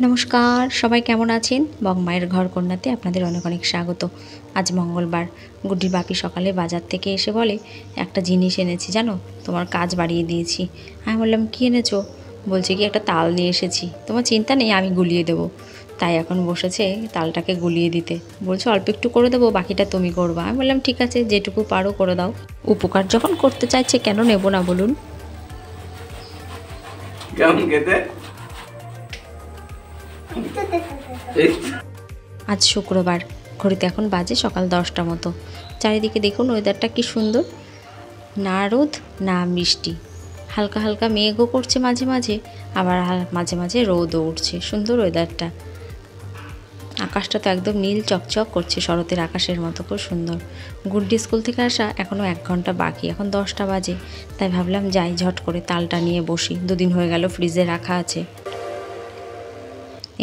নমস্কার, সবাই কেমন আছেন? বংমায়ের ঘর কন্যাতে আপনাদের অনেক অনেক স্বাগত। আজ মঙ্গলবার। গুড্ডির বাপি সকালে বাজার থেকে এসে বলে, একটা জিনিস এনেছি জানো, তোমার কাজ বাড়িয়ে দিয়েছি। আমি বললাম, কী এনেছো? বলছে কি, একটা তাল নিয়ে এসেছি, তোমার চিন্তা নেই, আমি গুলিয়ে দেবো। তাই এখন বসেছে তালটাকে গুলিয়ে দিতে। বলছে অল্প একটু করে দেবো, বাকিটা তুমি করবা। আমি বললাম ঠিক আছে, যেটুকু পারো করে দাও। উপকার যখন করতে চাইছে কেন নেব না বলুন। আজ শুক্রবার, ঘড়িতে এখন বাজে সকাল 10টা মতো। চারিদিকে দেখুন ওয়েদারটা কি সুন্দর, না রোদ না বৃষ্টি, হালকা হালকা মেঘও করছে মাঝে মাঝে, আবার মাঝে মাঝে রোদও উঠছে। সুন্দর ওয়েদারটা, আকাশটা তো একদম নীল চকচক করছে, শরতের আকাশের মতো, খুব সুন্দর। গুড্ডি স্কুল থেকে আসা এখনও 1 ঘন্টা বাকি, এখন 10টা বাজে। তাই ভাবলাম যাই ঝট করে তালটা নিয়ে বসি, 2 দিন হয়ে গেল ফ্রিজে রাখা আছে।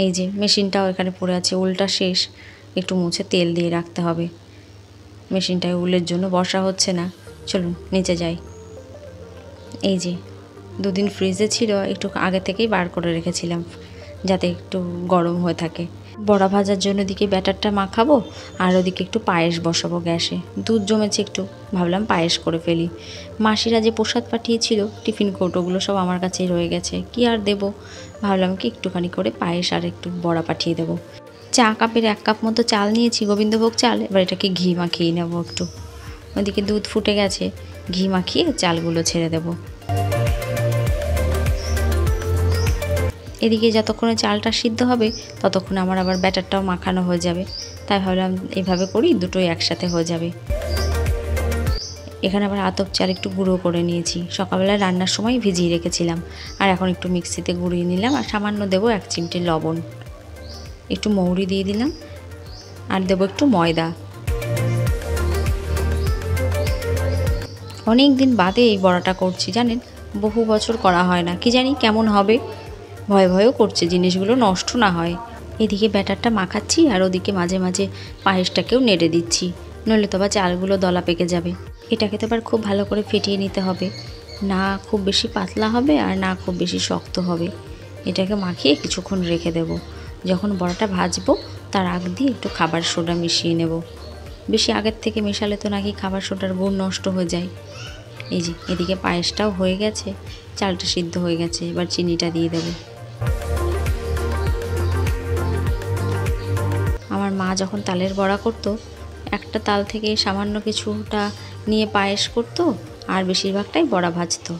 এই যে মেশিনটাও এখানে পড়ে আছে, উলটা শেষ, একটু মুছে তেল দিয়ে রাখতে হবে। মেশিনটায় উলের জন্য বসা হচ্ছে না, চলুন নিচে যাই। এই যে 2 দিন ফ্রিজে ছিল, একটু আগে থেকেই বার করে রেখেছিলাম যাতে একটু গরম হয়ে থাকে। বড়া ভাজার জন্য এদিকে ব্যাটারটা মাখাবো, আর ওদিকে একটু পায়েস বসাবো গ্যাসে। দুধ জমেছে একটু, ভাবলাম পায়েস করে ফেলি। মাসিরা যে প্রসাদ পাঠিয়েছিল, টিফিন কৌটোগুলো সব আমার কাছেই রয়ে গেছে, কি আর দেবো। ভাবলাম কি একটুখানি করে পায়েস আর একটু বড়া পাঠিয়ে দেবো। চা কাপের 1 কাপ মতো চাল নিয়েছি, গোবিন্দভোগ চাল। এবার এটাকে ঘি মাখিয়ে নেবো একটু। ওদিকে দুধ ফুটে গেছে, ঘি মাখিয়ে চালগুলো ছেড়ে দেবো। এদিকে যতক্ষণে চালটা সিদ্ধ হবে ততক্ষণ আমার আবার ব্যাটারটাও মাখানো হয়ে যাবে। তাই ভাবলাম এইভাবে করি, দুটোই একসাথে হয়ে যাবে। এখানে আবার আতপ চাল একটু গুঁড়ো করে নিয়েছি, সকালবেলায় রান্নার সময় ভিজিয়ে রেখেছিলাম। আর এখন একটু মিক্সিতে গুঁড়িয়ে নিলাম, আর সামান্য দেবো 1 চিমটি লবণ, একটু মৌরি দিয়ে দিলাম, আর দেবো একটু ময়দা। অনেক দিন বাদে এই বড়াটা করছি জানেন, বহু বছর করা হয় না, কি জানি কেমন হবে, ভয় ভয়ও করছে জিনিসগুলো নষ্ট না হয়। এদিকে ব্যাটারটা মাখাচ্ছি, আর ওদিকে মাঝে মাঝে পায়েসটাকেও নেড়ে দিচ্ছি, নইলে তো আবার চালগুলো দলা পেকে যাবে। এটাকে তো আবার খুব ভালো করে ফেটিয়ে নিতে হবে, না খুব বেশি পাতলা হবে আর না খুব বেশি শক্ত হবে। এটাকে মাখিয়ে কিছুক্ষণ রেখে দেব। যখন বড়াটা ভাজবো তার আগ দিয়ে একটু খাবার সোডা মিশিয়ে নেব। বেশি আগের থেকে মেশালে তো নাকি খাবার সোডার গুণ নষ্ট হয়ে যায়। এই যে এদিকে পায়েসটাও হয়ে গেছে, চালটা সিদ্ধ হয়ে গেছে, এবার চিনিটা দিয়ে দেবো। আমার মা যখন তালের বড়া করতো, একটা তাল থেকে সামান্য কিছুটা নিয়ে পায়েস করতো, আর বেশিরভাগটাই বড়া ভাজতো।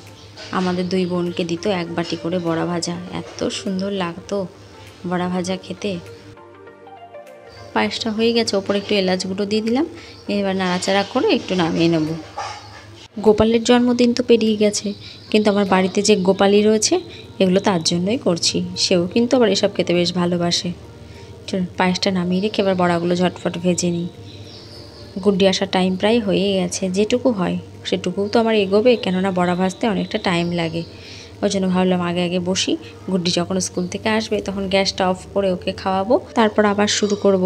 আমাদের 2 বোনকে দিত 1 বাটি করে বড়া ভাজা, এত সুন্দর লাগতো বড়া ভাজা খেতে। পায়েসটা হয়ে গেছে, ওপরে একটু এলাচ গুঁড়ো দিয়ে দিলাম। এবার নাড়াচাড়া করে একটু নামিয়ে নেব। গোপালের জন্মদিন তো পেরিয়ে গেছে, কিন্তু আমার বাড়িতে যে গোপালি রয়েছে এগুলো তার জন্যই করছি। সেও কিন্তু আবার এসব খেতে বেশ ভালোবাসে। চলুন পায়েসটা নামিয়ে রেখে এবার বড়াগুলো ঝটফট ভেজে নিই। গুড্ডি আসার টাইম প্রায় হয়ে গেছে, যেটুকু হয় সেটুকুও তো আমার এগোবে, কেননা বড়া ভাজতে অনেকটা টাইম লাগে। ওই জন্য ভাবলাম আগে আগে বসি, গুড্ডি যখন স্কুল থেকে আসবে তখন গ্যাসটা অফ করে ওকে খাওয়াবো, তারপর আবার শুরু করব।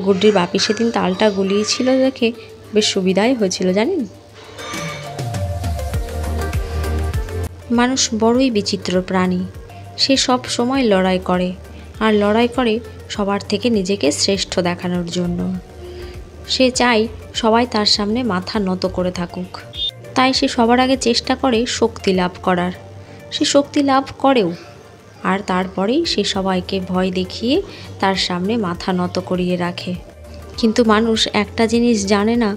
গুড্ডির বাপি সেদিন তালটা গুলিয়েছিল দেখে বেশ সুবিধাই হয়েছিল জানেন। মানুষ বড়ই বিচিত্র প্রাণী, সে সব সময় লড়াই করে, আর লড়াই করে সবার থেকে নিজেকে শ্রেষ্ঠ দেখানোর জন্য। সে চায় সবাই তার সামনে মাথা নত করে থাকুক, তাই সে সবার আগে চেষ্টা করে শক্তি লাভ করার। সে শক্তি লাভ করেও, আর তারপরেই সে সবাইকে ভয় দেখিয়ে তার সামনে মাথা নত করিয়ে রাখে। কিন্তু মানুষ একটা জিনিস জানে না,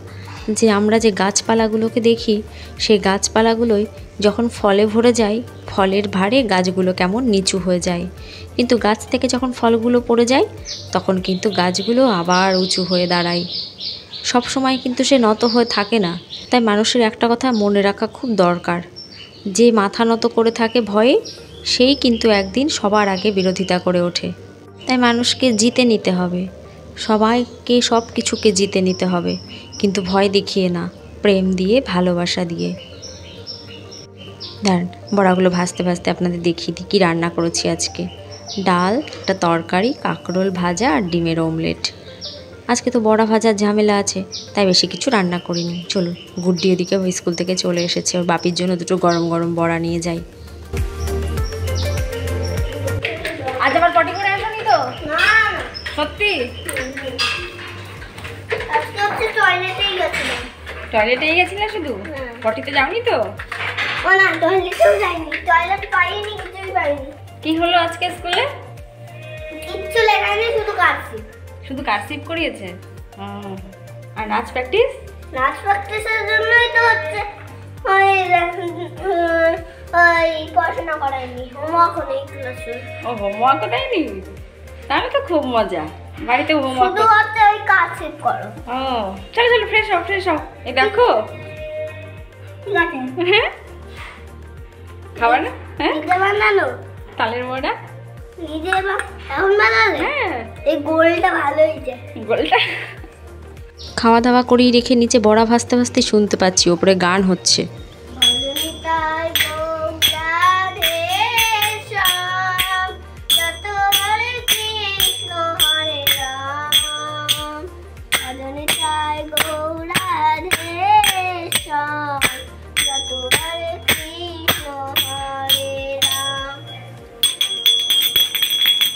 যে আমরা যে গাছপালাগুলোকে দেখি, সেই গাছপালাগুলোই যখন ফলে ভরে যায়, ফলের ভারে গাছগুলো কেমন নিচু হয়ে যায়, কিন্তু গাছ থেকে যখন ফলগুলো পড়ে যায় তখন কিন্তু গাছগুলো আবার উঁচু হয়ে দাঁড়ায়। সব সময় কিন্তু সে নত হয়ে থাকে না। তাই মানুষের একটা কথা মনে রাখা খুব দরকার, যে মাথা নত করে থাকে ভয়ে, সেই কিন্তু একদিন সবার আগে বিরোধিতা করে ওঠে। তাই মানুষকে জিতে নিতে হবে, সবাইকে সব কিছুকে জিতে নিতে হবে, কিন্তু ভয় দেখিয়ে না, প্রেম দিয়ে, ভালোবাসা দিয়ে। দাঁড়ান বড়াগুলো ভাজতে ভাজতে আপনাদের দেখিয়ে দিই কী রান্না করেছি আজকে। ডাল, একটা তরকারি, কাঁকরোল ভাজা আর ডিমের অমলেট। আজকে তো বড়া ভাজার ঝামেলা আছে, তাই বেশি কিছু রান্না করিনি। চলুন, গুড্ডি এদিকে স্কুল থেকে চলে এসেছে, ওর বাপির জন্য 2টো গরম গরম বড়া নিয়ে যাই। আজ আবার পটি করে আসনি সত্যি? আজকে হচ্ছে টয়লেটেই গেছিলাম। টয়লেটেই গেছিলে শুধু? পটিতে যাওনি তো? ও না, টয়লেটেও যাইনি, টয়লেট পাইনি, কিছুই পাইনি। কি হলো আজকে স্কুলে? কিচ্ছু লেখায়নি, শুধু কাটছি। শুধু কারসিপ করিয়েছে। আর নাচ প্র্যাকটিস? নাচ প্র্যাকটিসের জন্যই তো হচ্ছে ওই ওই পড়াশোনা করায়নি, হোমওয়ার্কও নেই ক্লাসে। ও হোমওয়ার্কও দেয়নি? তাহলে তো খুব মজা। বাড়িতে হোমওয়ার্ক শুধু হচ্ছে ওই কাটছিপ করো। ও চলো চলো, ফ্রেশ হও ফ্রেশ হও। এই দেখো, ঠিক আছে। হ্যাঁ খাবার না? হ্যাঁ নিজে বানানো, তালের বড়া নিজে এখন বানালে? হ্যাঁ, এই গোলটা ভালো হয়েছে। গোলটা। খাওয়া দাওয়া করেই রেখে নিচে বড়া ভাজতে ভাজতে শুনতে পাচ্ছি ওপরে গান হচ্ছে। ভজনিতায় গৌরা ধেশাম, যত হরে কৃষ্ণ হরে রাম। ভজনিতায় গৌরা ধেশাম, যত হরে কৃষ্ণ হরে রাম।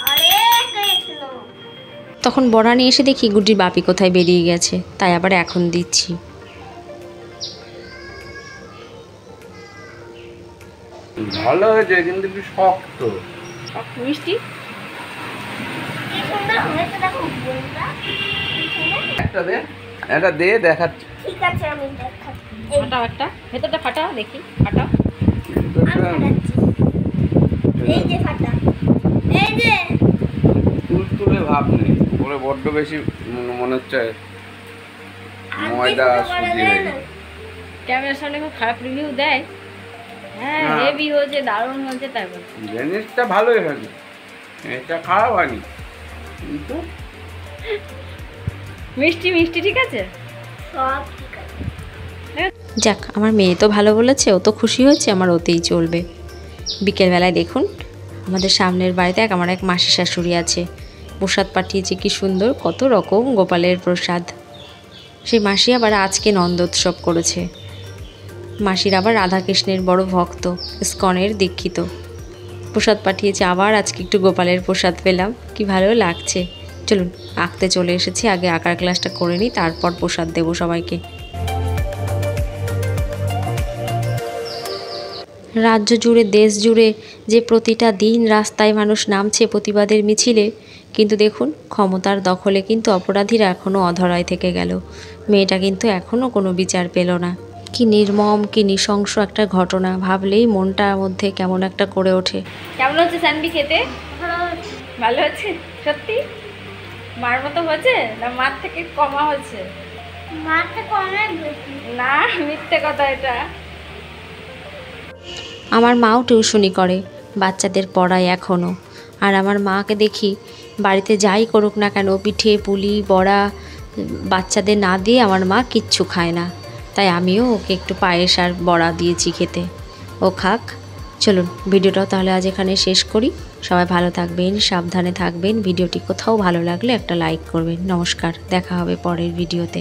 হরে কৃষ্ণ। তখন বড়া নিয়ে এসে দেখি গুড্ডির বাপি কোথায় বেরিয়ে গেছে, তাই আবার এখন দিচ্ছি। ভালো হয়েছে কিন্তু একটু শক্ত। মিষ্টি কি সুন্দর হয়েছে দেখো গোলটা। একটা দে দেখাচ্ছি। ঠিক আছে, আমি দেখাচ্ছি। এই ফাটাও একটা, ভেতরটা ফাটাও দেখি, ফাটাও। আমি ফাটাচ্ছি। এই যে ফাটা, এই যে তুলতুলে ভাব নেই, ওরে বড্ড বেশি মনে হচ্ছে ময়দা সুজি হয়ে গেছে। ক্যামেরার সামনে খুব খারাপ রিভিউ দেয়। হ্যাঁ না। হেভি হয়েছে, দারুণ হয়েছে, তারপর জিনিসটা ভালোই হয়েছে, এটা খারাপ হয়নি কিন্তু মিষ্টি মিষ্টি ঠিক আছে। সব ঠিক আছে। যাক, আমার মেয়ে তো ভালো বলেছে, ও তো খুশি হয়েছে, আমার ওতেই চলবে। বিকেলবেলায় দেখুন আমাদের সামনের বাড়িতে আমার এক মাসি শাশুড়ি আছে, প্রসাদ পাঠিয়েছে, কি সুন্দর, কত রকম গোপালের প্রসাদ। সেই মাসি আবার আজকে নন্দোৎসব করেছে। মাসির আবার রাধাকৃষ্ণের বড় ভক্ত, ইস্কনের দীক্ষিত। প্রসাদ পাঠিয়েছে, আবার আজকে একটু গোপালের প্রসাদ পেলাম, কি ভালো লাগছে। চলুন আঁকতে চলে এসেছি, আগে আঁকার ক্লাসটা করে নিই, তারপর প্রসাদ দেবো সবাইকে। রাজ্য জুড়ে দেশ জুড়ে যে প্রতিটা দিন রাস্তায় মানুষ নামছে প্রতিবাদের মিছিলে, কিন্তু দেখুন ক্ষমতার দখলে কিন্তু অপরাধীরা এখনও অধরায় থেকে গেল। মেয়েটা কিন্তু এখনও কোনো বিচার পেল না। কি নির্মম, কি নৃশংস একটা ঘটনা, ভাবলেই মনটার মধ্যে কেমন একটা করে ওঠে। কেমন হচ্ছে স্যান্ডি খেতে? ভালো হচ্ছে সত্যি? মার মতো হয়েছে না মার থেকে কমা হয়েছে? মারতে কমে বেশি না, মিথ্যে কথা এটা। আমার মাও টিউশনি করে, বাচ্চাদের পড়ায় এখনও। আর আমার মাকে দেখি বাড়িতে যাই করুক না কেন, পিঠে পুলি বড়া বাচ্চাদের না দিয়ে আমার মা কিচ্ছু খায় না। তাই আমিও ওকে একটু পায়েস আর বড়া দিয়েছি খেতে, ও খাক। চলুন ভিডিওটাও তাহলে আজ এখানে শেষ করি। সবাই ভালো থাকবেন, সাবধানে থাকবেন। ভিডিওটি কোথাও ভালো লাগলে একটা লাইক করবেন। নমস্কার, দেখা হবে পরের ভিডিওতে।